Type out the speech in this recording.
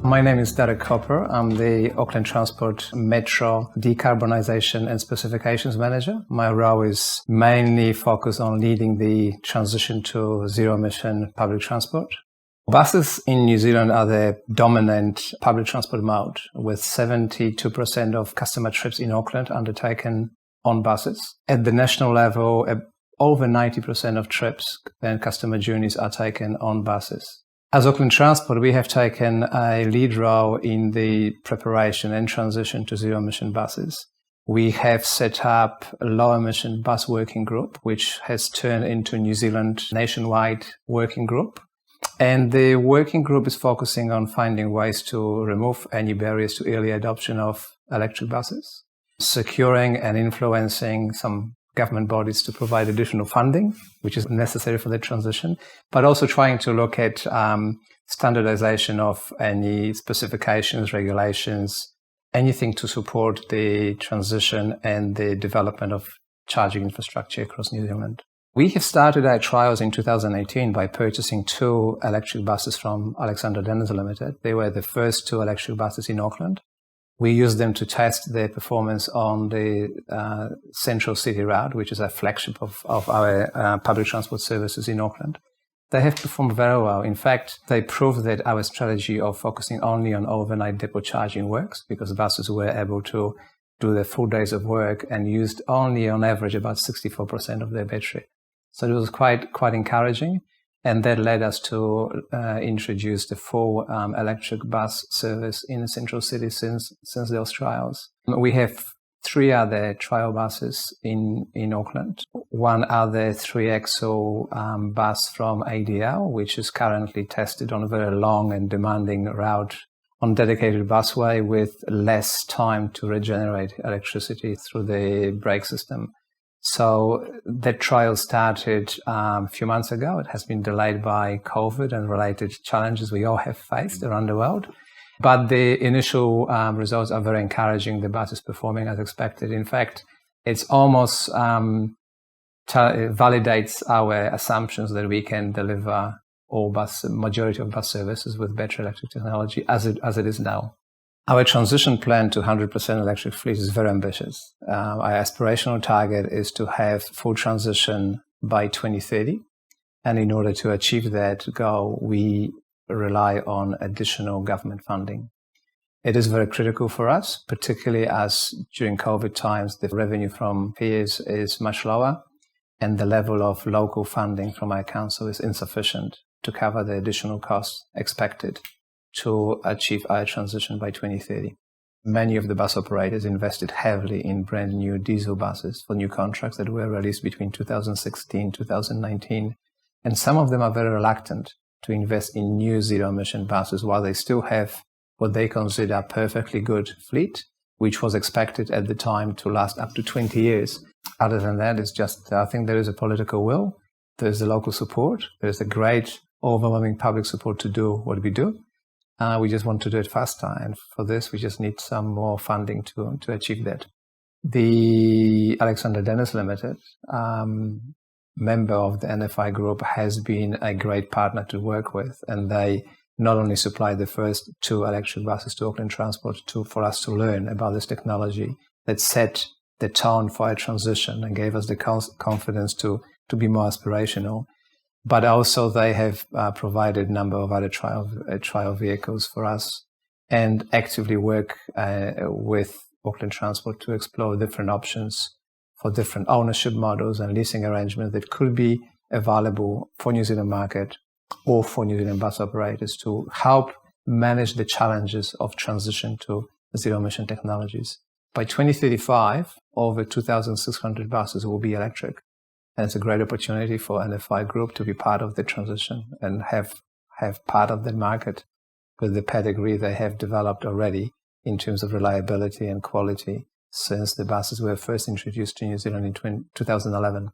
My name is Darek Koper. I'm the Auckland Transport Metro Decarbonisation and Specifications Manager. My role is mainly focused on leading the transition to zero-emission public transport. Buses in New Zealand are the dominant public transport mode, with 72% of customer trips in Auckland undertaken on buses. At the national level, over 90% of trips and customer journeys are taken on buses. As Auckland Transport, we have taken a lead role in the preparation and transition to zero-emission buses. We have set up a low-emission bus working group, which has turned into New Zealand nationwide working group. And the working group is focusing on finding ways to remove any barriers to early adoption of electric buses, securing and influencing some government bodies to provide additional funding, which is necessary for the transition, but also trying to look at standardization of any specifications, regulations, anything to support the transition and the development of charging infrastructure across New Zealand. We have started our trials in 2018 by purchasing 2 electric buses from Alexander Dennis Limited. They were the first 2 electric buses in Auckland. We used them to test their performance on the Central City route, which is a flagship of our public transport services in Auckland. They have performed very well. In fact, they proved that our strategy of focusing only on overnight depot charging works, because buses were able to do their full days of work and used only on average about 64% of their battery. So it was quite encouraging. And that led us to introduce the full electric bus service in the Central City since those trials. We have 3 other trial buses in Auckland. One other 3XO bus from ADL, which is currently tested on a very long and demanding route on dedicated busway with less time to regenerate electricity through the brake system. So that trial started a few months ago. It has been delayed by COVID and related challenges we all have faced around the world. But the initial results are very encouraging. The bus is performing as expected. In fact, it's almost validates our assumptions that we can deliver majority of bus services with battery electric technology as it is now. Our transition plan to 100% electric fleet is very ambitious. Our aspirational target is to have full transition by 2030. And in order to achieve that goal, we rely on additional government funding. It is very critical for us, particularly as during COVID times, the revenue from peers is much lower and the level of local funding from our council is insufficient to cover the additional costs expected to achieve our transition by 2030. Many of the bus operators invested heavily in brand new diesel buses for new contracts that were released between 2016 and 2019. And some of them are very reluctant to invest in new zero-emission buses while they still have what they consider a perfectly good fleet, which was expected at the time to last up to 20 years. Other than that, it's just, I think there is a political will, there's the local support, there's a great overwhelming public support to do what we do. We just want to do it faster, and for this we just need some more funding to achieve that. The Alexander Dennis Limited, member of the NFI group, has been a great partner to work with, and they not only supplied the first 2 electric buses to Auckland Transport for us to learn about this technology that set the tone for our transition and gave us the confidence to be more aspirational. But also they have provided a number of other trial vehicles for us and actively work with Auckland Transport to explore different options for different ownership models and leasing arrangements that could be available for New Zealand market or for New Zealand bus operators to help manage the challenges of transition to zero-emission technologies. By 2035, over 2,600 buses will be electric. And it's a great opportunity for NFI Group to be part of the transition and have part of the market with the pedigree they have developed already in terms of reliability and quality since the buses were first introduced to New Zealand in 2011.